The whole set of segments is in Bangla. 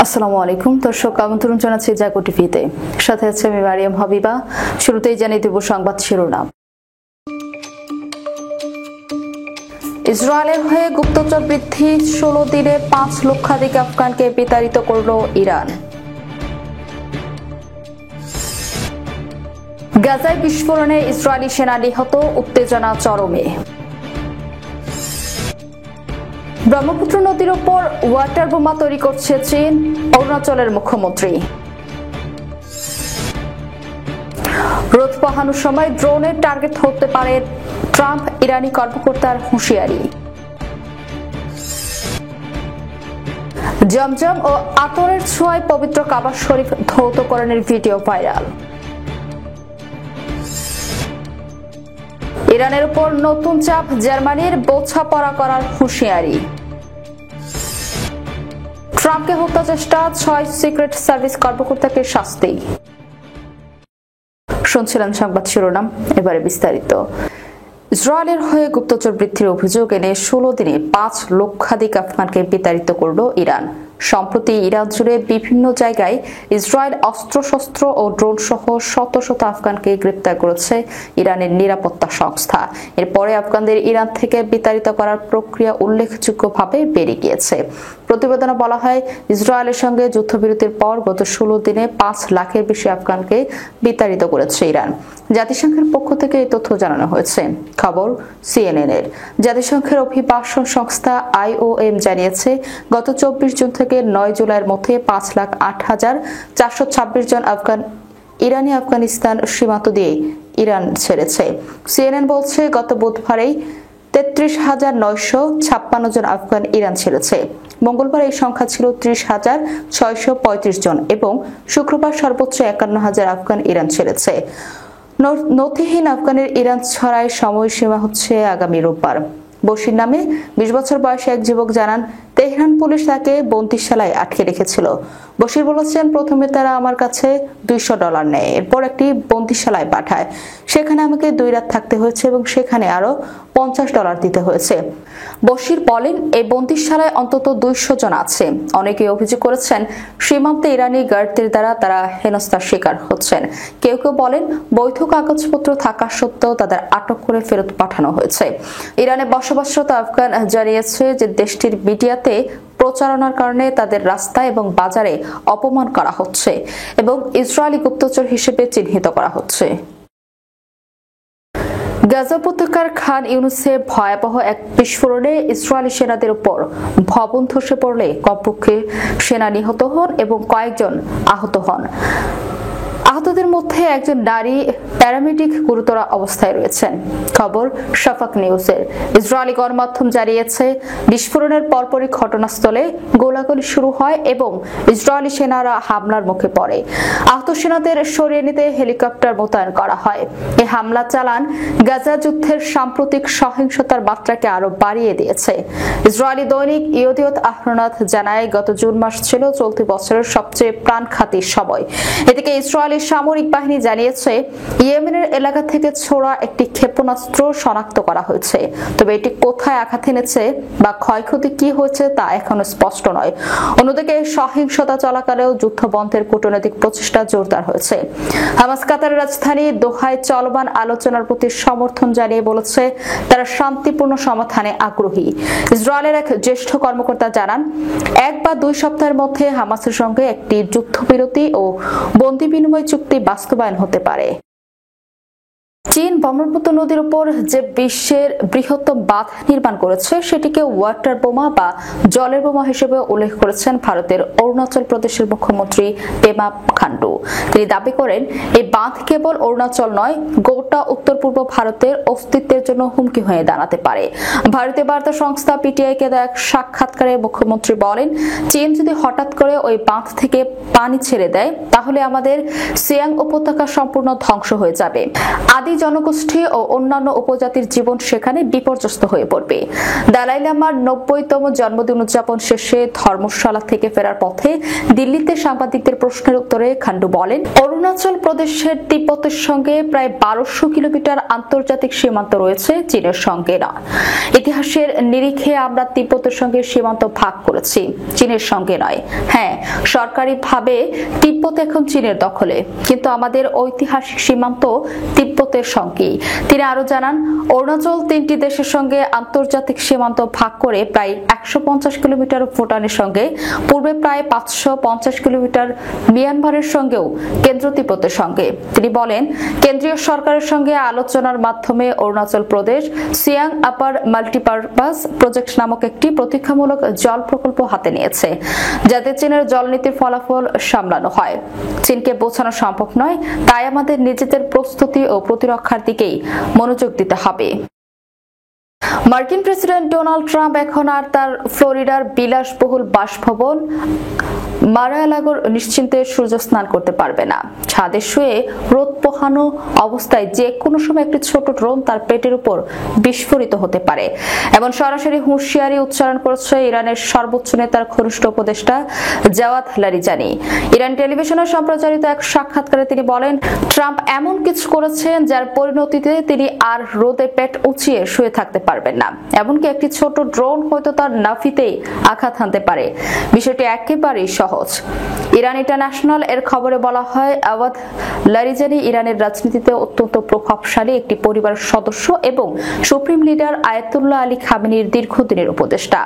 আসসালামু আলাইকুম দর্শক, আমন্ত্রণ জানাচ্ছি জাগো টিভিতে। সাথে আছে আমি মারিয়াম হাবিবা। শুরুতেই জানিয়ে দেব সংবাদ শিরোনাম। ইসরায়েলের হয়ে গুপ্তচর বৃদ্ধি, 16 দিনে 5 লক্ষাধিক আফগানকে বিতাড়িত করল ইরান। গাজায় বিস্ফোরণে ইসরায়েলি সেনা নিহত, উত্তেজনা চরমে। ব্রহ্মপুত্র নদীর ওপর ওয়াটার বোমা তৈরি করছে চীন, অরুণাচলের মুখ্যমন্ত্রী। রোদ পোহানোর সময় ড্রোনের টার্গেট হতে পারে ট্রাম্প, ইরানি কর্মকর্তার হুঁশিয়ারি। জমজম ও আতরের ছোঁয়ায় পবিত্র কাবা শরীফ ধৌতকরণের ভিডিও ভাইরাল। ইরানের উপর নতুন চাপ, জার্মানির বোঝাপড়া করার হুঁশিয়ারি। ট্রাম্পকে হত্যা চেষ্টা, 6 সিক্রেট সার্ভিস কর্মকর্তাকে শাস্তি। শুনছিলেন সংবাদ শিরোনাম, এবারে বিস্তারিত। ইসরায়েলের হয়ে গুপ্তচর বৃদ্ধির অভিযোগ এনে 16 দিনে 5 লক্ষাধিক আফগানকে বিতাড়িত করল ইরান। সম্প্রতি ইরান জুড়ে বিভিন্ন জায়গায় ইসরায়েল অস্ত্রশস্ত্র ও ড্রোন সহ শত শত আফগানকে গ্রেপ্তার করেছে ইরানের নিরাপত্তা সংস্থা। এরপরে আফগানদের ইরান থেকে বিতাড়িত করার প্রক্রিয়া উল্লেখযোগ্যভাবে বেড়ে গিয়েছে। প্রতিবেদনে বলা হয়, ইসরায়েলের সঙ্গে যুদ্ধবিরতির পর গত 16 দিনে 5 লাখের বেশি আফগানকে বিতাড়িত করেছে ইরান। জাতিসংঘের পক্ষ থেকে এই তথ্য জানানো হয়েছে। খবর CNN এর। জাতিসংঘের অভিবাসন সংস্থা IOM জানিয়েছে, গত 24 জুন থেকে 9 জুলাইয়ের মধ্যে 5,08,426 জন আফগান ইরানি আফগানিস্তান সীমান্ত দিয়ে ইরান ছেড়েছে। CNN বলছে, গত বুধবারেই 33,956 জন আফগান ইরান ছেড়েছে। মঙ্গলবার এই সংখ্যা ছিল 30,635 জন এবং শুক্রবার সর্বোচ্চ 51,000 আফগান ইরান ছেড়েছে। নথিহীন আফগানের ইরান ছাড়াই সময়সীমা হচ্ছে আগামী রোববার। বশির নামে 20 বছর বয়সী এক যুবক জানান, তেহরান পুলিশ তাকে বন্দিশালায় আটকে রেখেছিল। বশির বলেছেন, প্রথমে তারা আমার কাছে $200 নেয়, এরপর একটি বন্দিশালায় পাঠায়। সেখানে আমাকে 2 রাত থাকতে হয়েছে এবং সেখানে আরো $50 দিতে হয়েছে। বশির বলেন, এই বন্দিশালায় অন্তত 200 জন আছে। অনেকে অভিযোগ করেছেন, সীমান্তে ইরানি গার্ডদের দ্বারা তারা হেনস্থার শিকার হচ্ছেন। কেউ কেউ বলেন, বৈধ কাগজপত্র থাকা সত্ত্বেও তাদের আটক করে ফেরত পাঠানো হয়েছে। ইরানে বসবাসরত আফগান জানিয়েছে যে দেশটির মিডিয়াতে প্রচারণার কারণে তাদের রাস্তায় এবং বাজারে অপমান করা হচ্ছে এবং ইসরায়েলি গুপ্তচর হিসেবে চিহ্নিত করা হচ্ছে। গাজা উপত্যকার খান ইউনুসে ভয়াবহ এক বিস্ফোরণে ইসরায়েলি সেনাদের উপর ভবন ধসে পড়লে কমপক্ষে সেনা নিহত হন এবং কয়েকজন আহত হন। আহতদের মধ্যে একজন নারী প্যারামেডিক গুরুতর অবস্থায় রয়েছেন। খবর শাফাক নিউজের। ইসরায়েলি গণমাধ্যম জানিয়েছে, বিস্ফোরণের পরপরই ঘটনাস্থলে গোলাগুলি শুরু হয় এবং ইসরায়েলি সেনারা হামলার মুখে পড়ে। আহত সেনাদের সরিয়ে নিতে হেলিকপ্টার মোতায়েন করা হয়। এই হামলা চালান গাজা যুদ্ধের সাম্প্রতিক সহিংসতার মাত্রাকে আরো বাড়িয়ে দিয়েছে। ইসরায়েলি দৈনিক ইয়েদিওত আহরনাথ জানায়, গত জুন মাস ছিল চলতি বছরের সবচেয়ে প্রাণঘাতী সময়। এদিকে ইসরায়েলি সামরিক বাহিনী জানিয়েছে, ইয়েমেনের এলাকা থেকে ছোড়া একটি ক্ষেপণাস্ত্র শনাক্ত করা হয়েছে। তবে এটি কোথায় আঘাত এনেছে বা ক্ষয়ক্ষতি কি হয়েছে তা এখনো স্পষ্ট নয়। অন্যদিকে সহিংসতা চলাকালেও যুদ্ধবন্ধের কূটনৈতিক প্রচেষ্টা জোরদার হয়েছে। হামাস কাতারের রাজধানী দোহায় চলমান আলোচনার প্রতি সমর্থন জানিয়ে বলেছে, তারা শান্তিপূর্ণ সমাধানে আগ্রহী। ইসরায়েলের এক জ্যেষ্ঠ কর্মকর্তা জানান, 1 বা 2 সপ্তাহের মধ্যে হামাসের সঙ্গে একটি যুদ্ধবিরতি ও বন্দী বিনিময় চুক্তি বাস্তবায়ন হতে পারে। চীন ব্রহ্মপুত্র নদীর উপর যে বিশ্বের বৃহত্তম বাঁধ নির্মাণ করেছে সেটিকে ওয়াটার বোমা বা জলের বোমা হিসেবে উল্লেখ করেছেন ভারতের অরুণাচল প্রদেশের মুখ্যমন্ত্রী পেমা খান্ডু। তিনি দাবি করেন, এই বাঁধ কেবল অরুণাচল নয়, গোটা উত্তর পূর্ব ভারতের অস্তিত্বের জন্য হুমকি হয়ে দাঁড়াতে পারে। ভারতীয় বার্তা সংস্থা PTI-কে দেওয়া এক সাক্ষাৎকারে মুখ্যমন্ত্রী বলেন, চীন যদি হঠাৎ করে ওই বাঁধ থেকে পানি ছেড়ে দেয় তাহলে আমাদের সিয়াং উপত্যকা সম্পূর্ণ ধ্বংস হয়ে যাবে। আদি জনগোষ্ঠী ও অন্যান্য উপজাতির জীবন সেখানে বিপর্যস্ত হয়ে পড়বে। দালাই লামার 90তম জন্মদিন উদযাপন শেষে ধর্মশালা থেকে ফেরার পথে দিল্লিতে সাংবাদিকদের প্রশ্নের উত্তরে খান্ডু বলেন, অরুণাচল প্রদেশের তিব্বতের সঙ্গে প্রায় 1200 কিলোমিটার আন্তর্জাতিক সীমান্ত রয়েছে, চীনের সঙ্গে না। ইতিহাসের নিরিখে আমরা তিব্বতের সঙ্গে সীমান্ত ভাগ করেছি, চীনের সঙ্গে নয়। হ্যাঁ, সরকারিভাবে তিব্বত এখন চীনের দখলে, কিন্তু আমাদের ঐতিহাসিক সীমান্ত তিব্বতের সঙ্গেই। তিনি আরো জানান, অরুণাচল 3টি দেশের সঙ্গে আন্তর্জাতিক সীমান্ত ভাগ করে প্রায় 150 কিলোমিটার ভুটানের সঙ্গে, পূর্বে প্রায় 550 কিলোমিটার মিয়ানমারের সঙ্গেও, কেন্দ্র তিব্বতের সঙ্গে। তিনি বলেন, কেন্দ্রীয় সরকারের সঙ্গে আলোচনার মাধ্যমে অরুণাচল প্রদেশ সিয়াং আপার মাল্টিপারপাস প্রজেক্ট নামক একটি প্রতীক্ষামূলক জল প্রকল্প হাতে নিয়েছে, যাতে চীনের জলনীতির ফলাফল সামলানো হয়। চীনকে বোঝানো সম্ভব নয়, তাই আমাদের নিজেদের প্রস্তুতি ও প্রতিরক্ষার দিকেই মনোযোগ দিতে হবে। মার্কিন প্রেসিডেন্ট ডোনাল্ড ট্রাম্প এখন আর তার ফ্লোরিডার বিলাসবহুল বাসভবন মার-আ-লাগোর নিশ্চিন্তে সূর্য স্নান করতে পারবে না। ছাদে শুয়ে রোদ পোহানো অবস্থায় যে কোনো সময় একটি ছোট ড্রোন তার পেটের উপর বিস্ফোরিত হতে পারে, এমন সরাসরি হুঁশিয়ারি উচ্চারণ করেছে ইরানের সর্বোচ্চ নেতার ঘনিষ্ঠ উপদেষ্টা জাওয়াদ লারিজানি। ইরান টেলিভিশনে সম্প্রচারিত এক সাক্ষাৎকারে তিনি বলেন, ট্রাম্প এমন কিছু করেছেন যার পরিণতিতে তিনি আর রোদে পেট উঁচিয়ে শুয়ে থাকতে পারবেন না। এমনকি একটি ছোট ড্রোন হয়তো তার নাভিতেই আঘাত হানতে পারে। বিষয়টি একেবারেই সহজ। ইরান ইন্টারন্যাশনাল এর খবরে বলা হয়, আওয়াদ লারিজানি ইরানের রাজনীতিতে অত্যন্ত প্রভাবশালী একটি পরিবারের সদস্য এবং সুপ্রিম লিডার আয়াতুল্লাহ আলী খামেনির দীর্ঘদিনের উপদেষ্টা।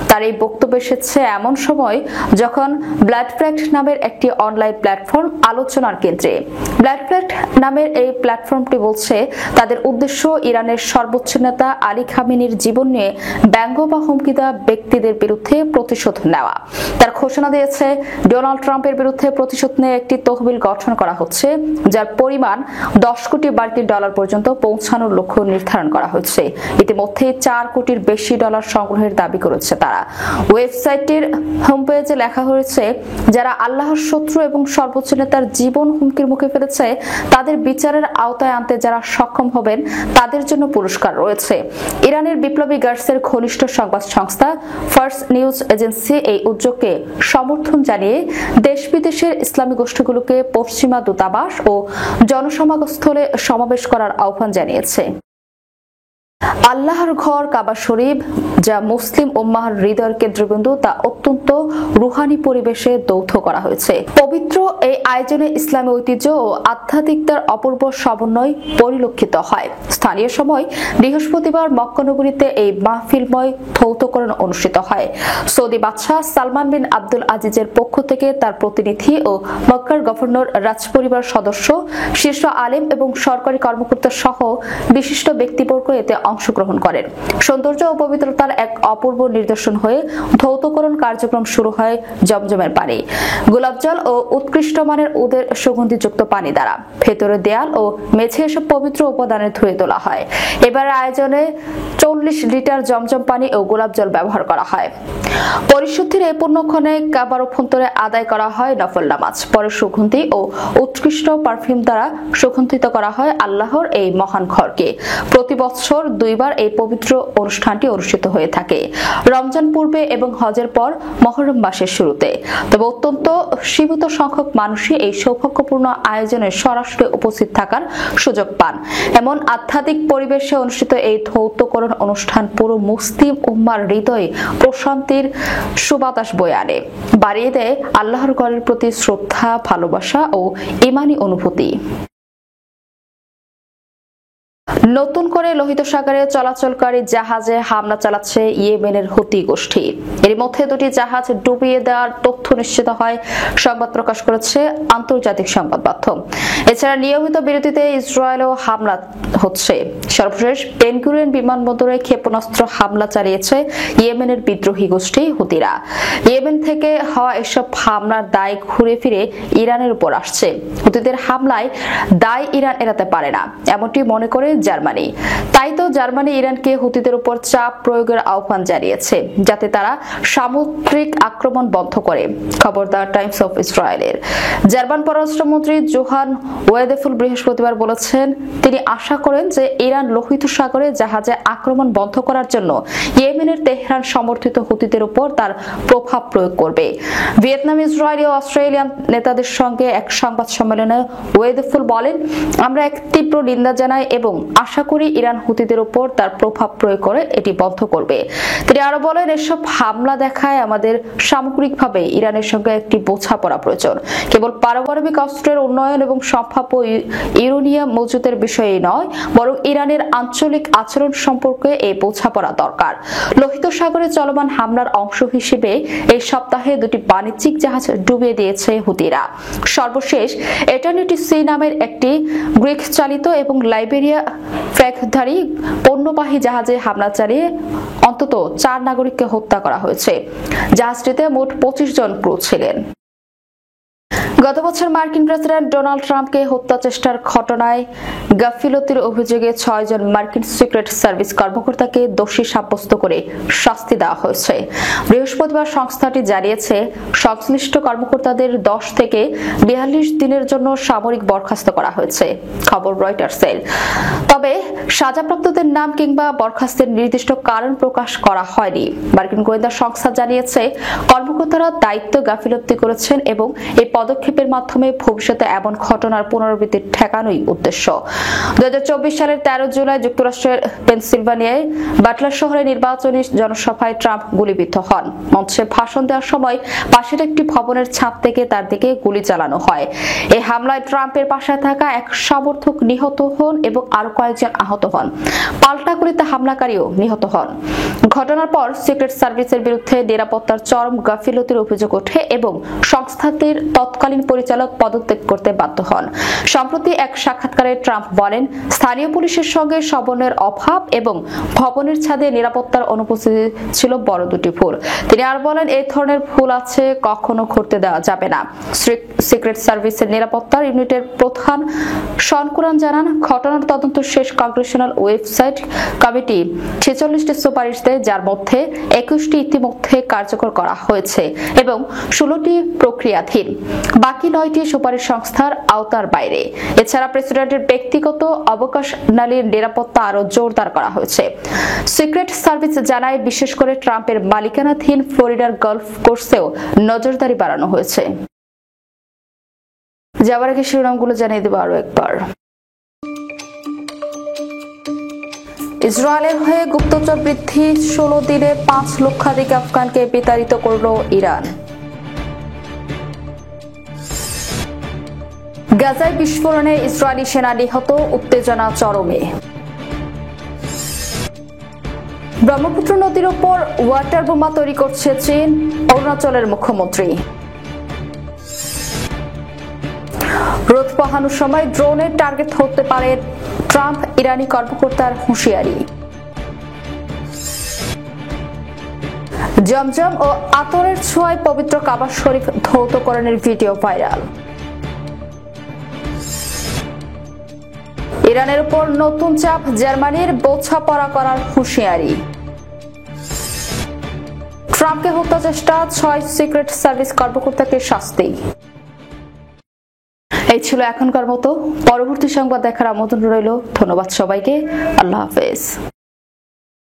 তার এই বক্তব্য এসেছে এমন সময় যখন ব্লাড প্যাক্ট নামের একটি অনলাইন প্ল্যাটফর্ম আলোচনার কেন্দ্রে। ব্লাড প্যাক্ট নামের এই প্ল্যাটফর্মটি বলছে, তাদের উদ্দেশ্য ইরানের সর্বোচ্চ নেতা আলী খামেনির জীবন নিয়ে ব্যঙ্গ বা হুমকি দেওয়া ব্যক্তিদের বিরুদ্ধে প্রতিশোধ নেওয়া। তার ঘোষণা দিয়েছে, ডোনাল্ড ট্রাম্পের বিরুদ্ধে প্রতিশোধ নিয়ে একটি তহবিল গঠন করা হচ্ছে, যার পরিমাণ 10 কোটি মার্কিন ডলার পর্যন্ত পৌঁছানোর লক্ষ্য নির্ধারণ করা হয়েছে। ইতিমধ্যে 4 কোটির বেশি ডলার সংগ্রহের দাবি করেছে তারা। ওয়েবসাইটটির হোম পেজে লেখা হয়েছে, যারা আল্লাহর শত্রু এবং সর্বোচ্চ নেতার জীবন হুমকির মুখে ফেলেছে, তাদের বিচারের আওতায় আনতে যারা সক্ষম হবেন তাদের জন্য পুরস্কার রয়েছে। ইরানের বিপ্লবী গার্ডসের ঘনিষ্ঠ সংবাদ সংস্থা ফার্স নিউজ এজেন্সি এই উদ্যোগকে সমর্থন জানিয়ে দেশ বিদেশের ইসলামী গোষ্ঠীগুলোকে পশ্চিমা দূতাবাস ও জনসমাগমস্থলে সমাবেশ করার আহ্বান জানিয়েছে। আল্লাহর ঘর কাবা শরীফ, যা মুসলিম উম্মাহর হৃদয়ের কেন্দ্রবিন্দু, তা অত্যন্ত রুহানি পরিবেশে যৌথ করা হয়েছে। পবিত্র এই আয়োজনে ইসলামী ঐতিহ্য ও আধ্যাত্মিকতার অপূর্ব সমন্বয় পরিলক্ষিত হয়। স্থানীয় সময় বৃহস্পতিবার মক্কা নগরীতে এই মাহফিলময় ধৌতকরণ অনুষ্ঠিত হয়। সৌদি বাদশাহ সালমান বিন আব্দুল আজিজের পক্ষ থেকে তার প্রতিনিধি ও মক্কার গভর্নর, রাজপরিবার সদস্য, শীর্ষ আলেম এবং সরকারি কর্মকর্তা সহ বিশিষ্ট ব্যক্তিবর্গ এতে অংশগ্রহণ করেন। সৌন্দর্য ও পবিত্রতার এক অপূর্ব নিদর্শন হয়ে ধৌতকরণ কার্যক্রম শুরু হয় জমজমের পানি, গোলাপ জল ও উৎকৃষ্ট মানের উদের সুগন্ধিযুক্ত পানি দ্বারা। ভেতরের দেয়াল ও মেঝে এসব পবিত্র উপাদানে ধুয়ে তোলা হয়। এবার আয়োজনে 40 লিটার জমজম পানি ও গোলাপ জল ব্যবহার করা হয়। পরিশুদ্ধির এই পুণ্যক্ষণে কাবার অভ্যন্তরে আদায় করা হয় নফল নামাজ। পরে সুগন্ধি ও উৎকৃষ্ট পারফিউম দ্বারা সুগন্ধিত করা হয় আল্লাহর এই মহান ঘরকে। প্রতি বছর 2 বার এই পবিত্র অনুষ্ঠানটি অনুষ্ঠিত হয়ে থাকে, রমজান পূর্বে এবং হজের পর মুহররম মাসের শুরুতে। তবে অত্যন্ত সীমিত সংখ্যক মানুষই এই সৌভাগ্যপূর্ণ আয়োজনে সরাসরি উপস্থিত থাকার সুযোগ পান। এমন আধ্যাত্মিক পরিবেশে অনুষ্ঠিত এই ধৌতকরণ অনুষ্ঠান পুরো মুসলিম উম্মার হৃদয়ে প্রশান্তির সুবাতাস বয়ে আনে, বাড়িয়ে দেয় আল্লাহর ঘরের প্রতি শ্রদ্ধা, ভালোবাসা ও ঈমানী অনুভূতি। নতুন করে লোহিত সাগরে চলাচলকারী জাহাজে হামলা চালাচ্ছে ইয়েমেনের হুতি গোষ্ঠী। এর মধ্যে 2টি জাহাজ ডুবিয়ে দেওয়ার তথ্য নিশ্চিত হয়, সংবাদ প্রকাশ করেছে আন্তর্জাতিক সংবাদ মাধ্যম। এছাড়া নিয়মিত বিরতিতে ইসরায়েলেও হামলা হচ্ছে। সর্বশেষ বেন গুরিয়ন বিমানবন্দরে ক্ষেপণাস্ত্র হামলা চালিয়েছে ইয়েমেনের বিদ্রোহী গোষ্ঠী হুতিরা। ইয়েমেন থেকে হওয়া এসব হামলার দায় ঘুরে ফিরে ইরানের উপর আসছে। হুতিদের হামলায় দায় ইরান এড়াতে পারে না, এমনটি মনে করে জার্মানি। তাই তো জার্মানি ইরানকে হুতিদের উপর চাপ প্রয়োগের আহ্বান জানিয়েছে, যাতে তারা সামুদ্রিক আক্রমণ বন্ধ করে। খবর দ্য টাইমস অফ ইসরায়েলের। জার্মান পররাষ্ট্রমন্ত্রী জোহান ওয়েদেফুল বৃহস্পতিবার বলেছেন, তিনি আশা করেন যে ইরান লোহিত সাগরে জাহাজে আক্রমণ বন্ধ করার জন্য ইয়েমেনের তেহরান সমর্থিত হুতিদের উপর তার প্রভাব প্রয়োগ করবে। ভিয়েতনাম, ইসরায়েলি ও অস্ট্রেলিয়ান নেতাদের সঙ্গে এক সংবাদ সম্মেলনে ওয়েদেফুল বলেন, আমরা এক তীব্র নিন্দা জানাই এবং আশা করি ইরান হুতিদের উপর তার প্রভাব প্রয়োগ করে এটি বন্ধ করবে। তিনি আরো বলেন, এসব হামলা দেখায় আমাদের সামগ্রিকভাবে ইরানের সঙ্গে একটি বোঝাপড়া প্রয়োজন। কেবল পারমাণবিক অস্ত্রের উন্নয়ন এবং সম্ভাব্য ইউরেনিয়াম মজুতের বিষয়ে নয়, বরং ইরানের আঞ্চলিক আচরণ সম্পর্কে এই বোঝাপড়া দরকার। লোহিত সাগরে চলমান হামলার অংশ হিসেবে এই সপ্তাহে দুটি বাণিজ্যিক জাহাজ ডুবিয়ে দিয়েছে হুতিরা। সর্বশেষ এটার্নিটি সি নামের একটি গ্রিক চালিত এবং লাইবেরিয়া ফ্ল্যাগধারী পণ্যবাহী জাহাজে হামলা চালিয়ে অন্তত 4 নাগরিককে হত্যা করা হয়েছে। জাহাজটিতে মোট 25 জন ক্রু ছিলেন। গত বছর মার্কিন প্রেসিডেন্ট ডোনাল্ড ট্রাম্পকে হত্যা চেষ্টার ঘটনায় গাফিলতির অভিযোগে 6 জন মার্কিন সিক্রেট সার্ভিস কর্মকর্তাকে দোষী সাব্যস্ত করে শাস্তি দেওয়া হয়েছে। বৃহস্পতিবার সংস্থাটি জানিয়েছে, সংশ্লিষ্ট কর্মকর্তাদের 10 থেকে 42 দিনের জন্য সামরিক বরখাস্ত করা হয়েছে। খবর রয়টার্সের। তবে সাজাপ্রাপ্তদের নাম কিংবা বরখাস্তের নির্দিষ্ট কারণ প্রকাশ করা হয়নি। মার্কিন গোয়েন্দা সংস্থা জানিয়েছে, কর্মকর্তারা দায়িত্ব গাফিলতি করেছেন এবং এই পদক্ষেপের মাধ্যমে ভবিষ্যতে এমন ঘটনার পুনরাবৃত্তি ঠেকানোই উদ্দেশ্য। 2024 সালের 13 জুলাই যুক্তরাষ্ট্রের পেনসিলভানিয়ায় বাটলার শহরে নির্বাচনী জনসভায় ট্রাম্প গুলিবিদ্ধ হন। মঞ্চে ভাষণ দেওয়ার সময় পাশের একটি ভবনের ছাদ থেকে তার দিকে গুলি চালানো হয়। এই হামলায় ট্রাম্পের পাশে থাকা এক সমর্থক নিহত হন এবং আরো কয়েকজন আহত হন। পাল্টা গুলিতে হামলাকারীও নিহত হন। ঘটনার পর সিক্রেট সার্ভিসের বিরুদ্ধে নিরাপত্তার চরম গাফিলতির অভিযোগ ওঠে এবং সংস্থাটির তৎকালীন পরিচালক পদত্যাগ করতে বাধ্য হন। সম্প্রতি এক সাক্ষাৎকারে ট্রাম্প বলেন, স্থানীয় পুলিশের সঙ্গে সমন্বয়ের অভাব এবং ভবনের ছাদে নিরাপত্তার অনুপস্থিতি ছিল বড় দুটি ভুল। তিনি আর বলেন, এই ধরনের ভুল আছে, কখনো ঘটতে দেওয়া যাবে না। সিক্রেট সার্ভিসের নিরাপত্তার ইউনিটের প্রধান শন কুরান জানান, ঘটনার তদন্ত শেষ কংগ্রেশনাল ওয়েবসাইট কমিটি 46টি সুপারিশ দেয়, যার মধ্যে 21টি ইতিমধ্যে কার্যকর করা হয়েছে এবং 16টি প্রক্রিয়াধীন। বাকি 9টি সুপারিশ সংস্থার আওতার বাইরে। এছাড়া প্রেসিডেন্টের ব্যক্তিগত অবকাশনালীর নিরাপত্তা আরো জোরদার করা হয়েছে। সিক্রেট সার্ভিস জানায়, বিশেষ করে ট্রাম্পের মালিকানাধীন ফ্লোরিডার গলফ কোর্সেও নজরদারি বাড়ানো হয়েছে। যাবার আগে শিরোনামগুলো জানিয়ে দেব আরো একবার। ইসরায়েলের হয়ে গুপ্তচর বৃদ্ধি, 16 দিনে 5 লক্ষাধিক আফগানকে বিতাড়িত করল ইরান। গাজায় বিস্ফোরণে ইসরায়েলি সেনা নিহত, উত্তেজনা চরমে। ব্রহ্মপুত্র নদীর উপর ওয়াটার বোমা তৈরি করছে চীন, অরুণাচলের মুখ্যমন্ত্রী। রোদ পোহানোর সময় ড্রোনের টার্গেট হতে পারে ট্রাম্প, ইরানি কর্মকর্তার হুঁশিয়ারি। জমজম ও আতরের ছোঁয়ায় পবিত্র কাবা শরীফ ধৌতকরণের ভিডিও ভাইরাল। ইরানের উপর নতুন চাপ, জার্মানির বোঝাপড়া করার হুঁশিয়ারি। ট্রাম্পকে হত্যা চেষ্টা, 6 সিক্রেট সার্ভিস কর্মকর্তাকে শাস্তি। এই ছিল এখনকার মতো। পরবর্তী সংবাদ দেখার আমন্ত্রণ রইল। ধন্যবাদ সবাইকে। আল্লাহ হাফেজ।